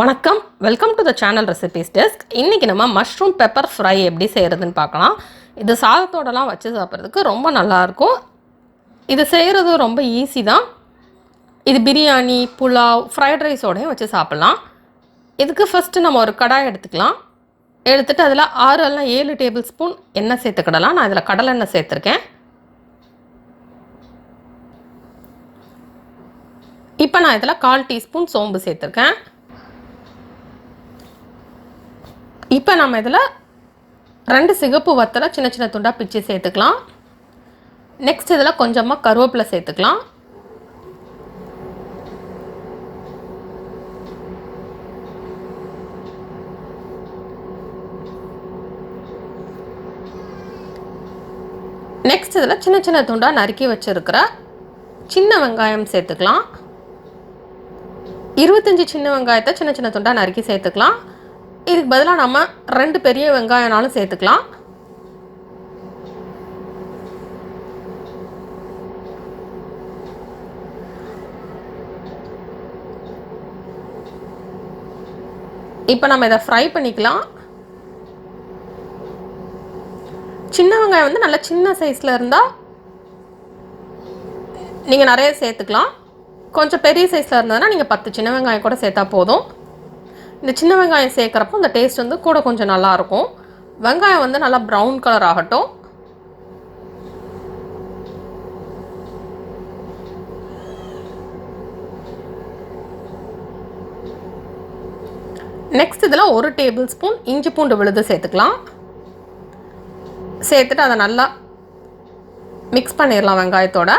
வணக்கம், welcome to the channel recipes desk. இன்றைக்கி நம்ம மஷ்ரூம் பெப்பர் ஃப்ரை எப்படி செய்கிறதுன்னு பார்க்கலாம். இது சாதத்தோடலாம் வச்சு சாப்பிட்றதுக்கு ரொம்ப நல்லாயிருக்கும். இது செய்கிறது ரொம்ப ஈஸி தான். இது பிரியாணி, புலாவ், ஃப்ரைட் ரைஸோடையும் வச்சு சாப்பிட்லாம். இதுக்கு ஃபஸ்ட்டு நம்ம ஒரு கடாய் எடுத்துக்கலாம். எடுத்துகிட்டு அதில் 6 இல்லைனா 7 டேபிள் ஸ்பூன் எண்ணெய் சேர்த்துக்கிடலாம். நான் இதில் கடலெண்ணெய் சேர்த்துருக்கேன். இப்போ நான் இதில் 1/4 டீஸ்பூன் சோம்பு சேர்த்துருக்கேன். இப்போ நம்ம இதில் 2 சிகப்பு வத்தலை சின்ன சின்ன துண்டாக பிச்சு சேர்த்துக்கலாம். நெக்ஸ்ட் இதில் கொஞ்சமாக கருவேப்பிலை சேர்த்துக்கலாம். நெக்ஸ்ட் இதில் சின்ன சின்ன துண்டாக நறுக்கி வச்சுருக்கிற சின்ன வெங்காயம் சேர்த்துக்கலாம். 25 சின்ன வெங்காயத்தை சின்ன சின்ன துண்டாக நறுக்கி சேர்த்துக்கலாம். இதுக்கு பதிலாக நம்ம 2 பெரிய வெங்காயம்னாலும் சேர்த்துக்கலாம். இப்போ நம்ம இதை ஃப்ரை பண்ணிக்கலாம். சின்ன வெங்காயம் வந்து நல்ல சின்ன சைஸில் இருந்தால் நீங்கள் நிறைய சேர்த்துக்கலாம். கொஞ்சம் பெரிய சைஸில் இருந்ததுன்னா நீங்கள் 10 சின்ன வெங்காயம் கூட சேர்த்தா போதும். இந்த சின்ன வெங்காயம் சேர்க்குறப்போ இந்த டேஸ்ட் வந்து கூட கொஞ்சம் நல்லாயிருக்கும். வெங்காயம் வந்து நல்லா ப்ரௌன் கலர் ஆகட்டும். நெக்ஸ்ட் இதில் 1 டேபிள் ஸ்பூன் இஞ்சி பூண்டு விழுது சேர்த்துக்கலாம். சேர்த்துட்டு அதை நல்லா மிக்ஸ் பண்ணிடலாம் வெங்காயத்தோட.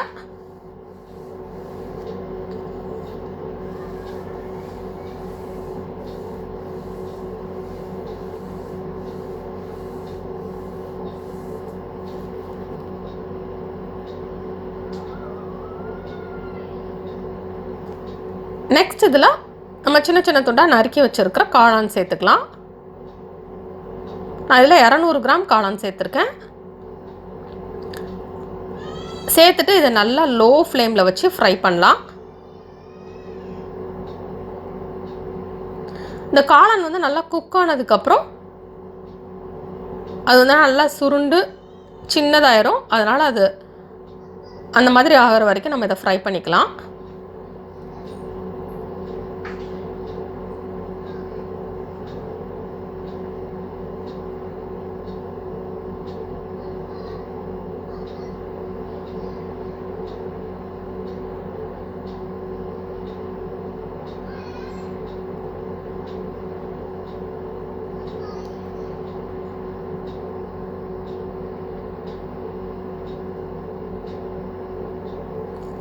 நெக்ஸ்ட் இதில் நம்ம சின்ன சின்ன துண்டாக நறுக்கி வச்சுருக்கிற காளான் சேர்த்துக்கலாம். நான் இதில் 200 கிராம் காளான் சேர்த்துருக்கேன். சேர்த்துட்டு இதை நல்லா லோ ஃப்ளேமில் வச்சு ஃப்ரை பண்ணலாம். இந்த காளான் வந்து நல்லா குக் ஆனதுக்கப்புறம் அது வந்து நல்லா சுருண்டு சின்னதாயிரும். அதனால் அது அந்த மாதிரி ஆகிற வரைக்கும் நம்ம இதை ஃப்ரை பண்ணிக்கலாம்.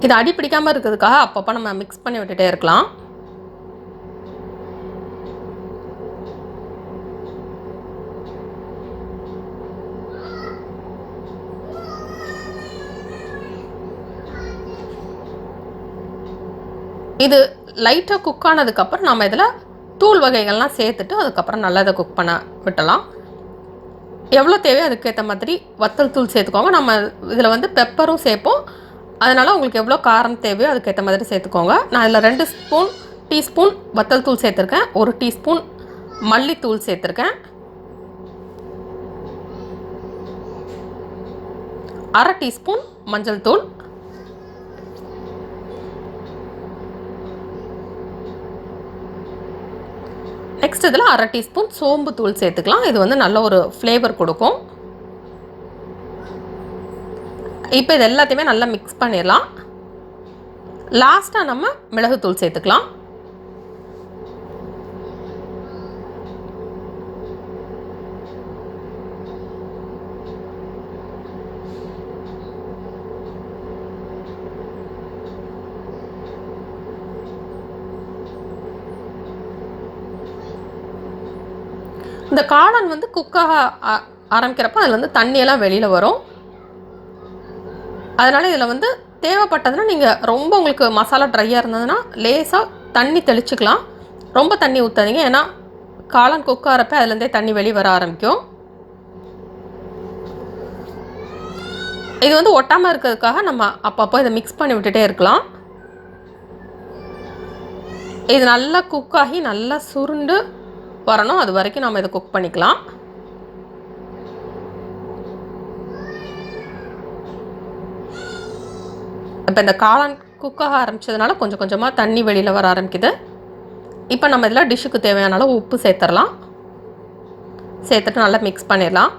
இது அடி பிடிக்காமல் இருக்கிறதுக்காக அப்பப்போ நம்ம மிக்ஸ் பண்ணி விட்டுட்டே இருக்கலாம். இது லைட்டாக குக் ஆனதுக்கப்புறம் நம்ம இதில் தூள் வகைகள்லாம் சேர்த்துட்டு அதுக்கப்புறம் நல்லா இதை குக் பண்ண விட்டலாம். எவ்வளோ தேவையோ அதுக்கேற்ற மாதிரி வத்தல் தூள் சேர்த்துக்கோங்க. நம்ம இதில் வந்து பெப்பரும் சேர்ப்போம். அதனால் உங்களுக்கு எவ்வளோ காரம் தேவையோ அதுக்கேற்ற மாதிரி சேர்த்துக்கோங்க. நான் இதில் 2 டீஸ்பூன் வத்தல் தூள் சேர்த்துருக்கேன். 1 டீஸ்பூன் மல்லித்தூள் சேர்த்துருக்கேன். 1/2 டீஸ்பூன் மஞ்சள் தூள். நெக்ஸ்ட் இதில் 1/2 டீஸ்பூன் சோம்பு தூள் சேர்த்துக்கலாம். இது வந்து நல்ல ஒரு ஃப்ளேவர் கொடுக்கும். இப்போ இது எல்லாத்தையுமே நல்லா மிக்ஸ் பண்ணிடலாம். லாஸ்ட்டாக நம்ம மிளகுத்தூள் சேர்த்துக்கலாம். இந்த காளான் வந்து குக்காக ஆரம்பிக்கிறப்ப அதில் வந்து தண்ணியெல்லாம் வெளியில் வரும். அதனால் இதில் வந்து தேவைப்பட்டதுன்னா நீங்கள் ரொம்ப உங்களுக்கு மசாலா ட்ரையாக இருந்ததுன்னா லேசாக தண்ணி தெளிச்சுக்கலாம். ரொம்ப தண்ணி ஊற்றாதீங்க. ஏன்னா காளான் குக் ஆகிறப்ப அதுலேருந்தே தண்ணி வெளியே வர ஆரம்பிக்கும். இது வந்து ஒட்டாமல் இருக்கிறதுக்காக நம்ம அப்பப்போ இதை மிக்ஸ் பண்ணி விட்டுட்டே இருக்கலாம். இது நல்லா குக் ஆகி நல்லா சுருண்டு வரணும். அது வரைக்கும் நம்ம இதை குக் பண்ணிக்கலாம். இப்போ இந்த காளான் குக்காக ஆரம்பித்ததுனால கொஞ்சம் கொஞ்சமாக தண்ணி வெளியில் வர ஆரம்பிக்குது. இப்போ நம்ம இதில் டிஷ்ஷுக்கு தேவையான அளவு உப்பு சேர்த்துடலாம். சேர்த்துட்டு நல்லா மிக்ஸ் பண்ணிடலாம்.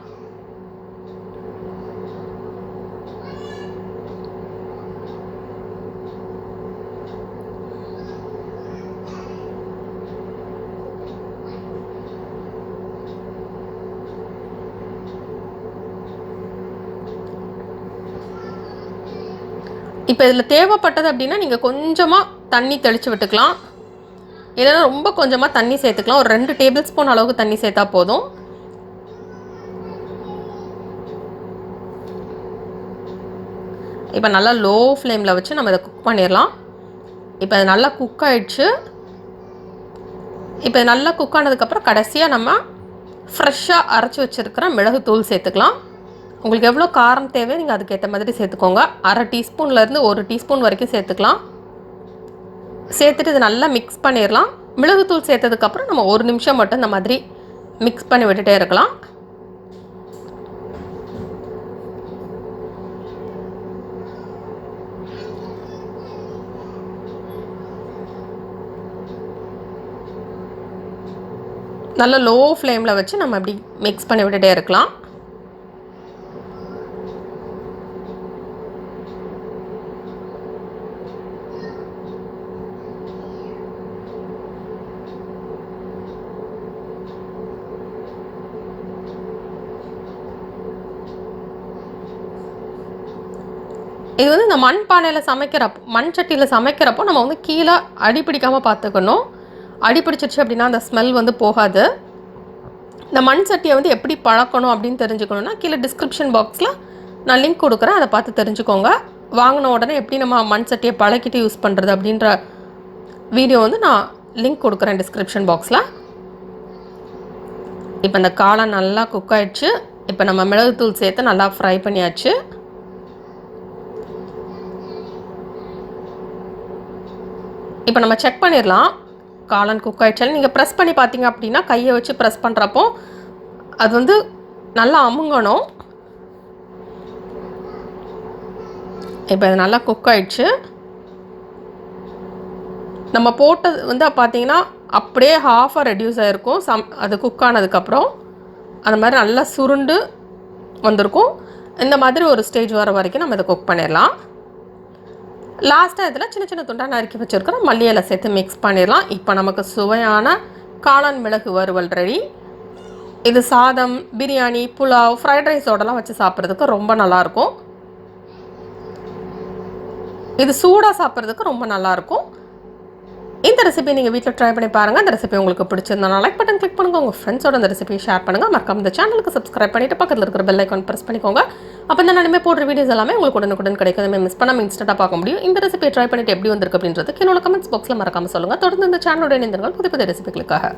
இப்போ இதில் தேவைப்பட்டது அப்படின்னா நீங்கள் கொஞ்சமாக தண்ணி தெளித்து விட்டுக்கலாம். இல்லைன்னா ரொம்ப கொஞ்சமாக தண்ணி சேர்த்துக்கலாம். ஒரு 2 டேபிள் ஸ்பூன் அளவுக்கு தண்ணி சேர்த்தா போதும். இப்போ நல்லா லோ ஃப்ளேமில் வச்சு நம்ம இதை குக் பண்ணிடலாம். இப்போ இது நல்லா குக் ஆகிடுச்சு. இப்போ இது நல்லா குக் ஆனதுக்கப்புறம் கடைசியாக நம்ம ஃப்ரெஷ்ஷாக அரைச்சி வச்சுருக்கிற மிளகுத்தூள் சேர்த்துக்கலாம். உங்களுக்கு எவ்வளோ காரம் தேவையோ நீங்கள் அதுக்கேற்ற மாதிரி சேர்த்துக்கோங்க. 1/2 டீஸ்பூன்லேருந்து 1 டீஸ்பூன் வரைக்கும் சேர்த்துக்கலாம். சேர்த்துட்டு இது நல்லா மிக்ஸ் பண்ணிடலாம். மிளகுத்தூள் சேர்த்ததுக்கப்புறம் நம்ம 1 நிமிஷம் மட்டும் இந்த மாதிரி மிக்ஸ் பண்ணி விட்டுட்டே இருக்கலாம். நல்லா லோ ஃப்ளேமில் வச்சு நம்ம இப்படி மிக்ஸ் பண்ணி விட்டுட்டே இருக்கலாம். இது வந்து இந்த மண் பானையில் மண் சட்டியில் சமைக்கிறப்போ நம்ம வந்து கீழே அடி பிடிக்காமல் பார்த்துக்கணும். அடி பிடிச்சிருச்சு அப்படின்னா அந்த ஸ்மெல் வந்து போகாது. இந்த மண் சட்டியை வந்து எப்படி பழக்கணும் அப்படின்னு தெரிஞ்சுக்கணுன்னா கீழே டிஸ்கிரிப்ஷன் பாக்ஸில் நான் லிங்க் கொடுக்குறேன். அதை பார்த்து தெரிஞ்சுக்கோங்க. வாங்கின உடனே எப்படி நம்ம மண் சட்டியை பழக்கிட்டு யூஸ் பண்ணுறது அப்படின்ற வீடியோ வந்து நான் லிங்க் கொடுக்குறேன் டிஸ்கிரிப்ஷன் பாக்ஸில். இப்போ இந்த காளான் நல்லா குக் ஆகிடுச்சு. இப்போ நம்ம மிளகுத்தூள் சேர்த்து நல்லா ஃப்ரை பண்ணியாச்சு. இப்போ நம்ம செக் பண்ணிடலாம் காளான் குக் ஆகிடுச்சாலும். நீங்கள் ப்ரெஸ் பண்ணி பார்த்தீங்க அப்படின்னா கையை வச்சு ப்ரெஸ் பண்ணுறப்போ அது வந்து நல்லா அமுங்கணும். இப்போ இது நல்லா குக் ஆகிடுச்சு. நம்ம போட்டது வந்து பார்த்தீங்கன்னா அப்படியே ஹாஃபாக ரெடியூஸ் ஆகிருக்கும். அது குக் ஆனதுக்கப்புறம் அந்த மாதிரி நல்லா சுருண்டு வந்திருக்கும். இந்த மாதிரி ஒரு ஸ்டேஜ் வர வரைக்கும் நம்ம இதை குக் பண்ணிடலாம். லாஸ்ட்டாக இதில் சின்ன சின்ன துண்டாக நறுக்கி வச்சுருக்கிற மல்லி இலை சேர்த்து மிக்ஸ் பண்ணிடலாம். இப்போ நமக்கு சுவையான காளான் மிளகு வறுவல் ரெடி. இது சாதம், பிரியாணி, புலாவ், ஃப்ரைட் ரைஸோடலாம் வச்சு சாப்பிட்றதுக்கு ரொம்ப நல்லாயிருக்கும். இது சூடாக சாப்பிட்றதுக்கு ரொம்ப நல்லாயிருக்கும். இந்த ரெசிபி நீங்கள் வீட்டில் ட்ரை பண்ணி பாருங்கள். இந்த ரெசிபி உங்களுக்கு பிடிச்சிருந்தா லைக் பட்டன் கிளிக் பண்ணுங்கள். உங்கள் ஃப்ரெண்ட்ஸோட இந்த ரெசிபியை ஷேர் பண்ணுங்கள். மறக்காம இந்த சேனலுக்கு சப்ஸ்கிரைப் பண்ணிவிட்டு பக்கத்தில் இருக்கிற பெல் ஐக்கான் ப்ரெஸ் பண்ணிக்கோங்க. அப்போ தான் நான் போடுற வீடியோஸ் எல்லாமே உங்களுக்கு உடனுக்குடன் கிடைக்கும். அதை மிஸ் பண்ணாமல் இன்ஸ்டண்ட்டாக பார்க்க முடியும். இந்த ரெசிபியை ட்ரை பண்ணிவிட்டு எப்படி வந்திருக்கு அப்படின்றது கீழே கமெண்ட்ஸ் பாக்ஸில் மறக்காமல் சொல்லுங்கள். தொடர்ந்து இந்த சேனலோட இணைந்திருங்கள் புதிய புதிய ரெசிபிகளுக்காக.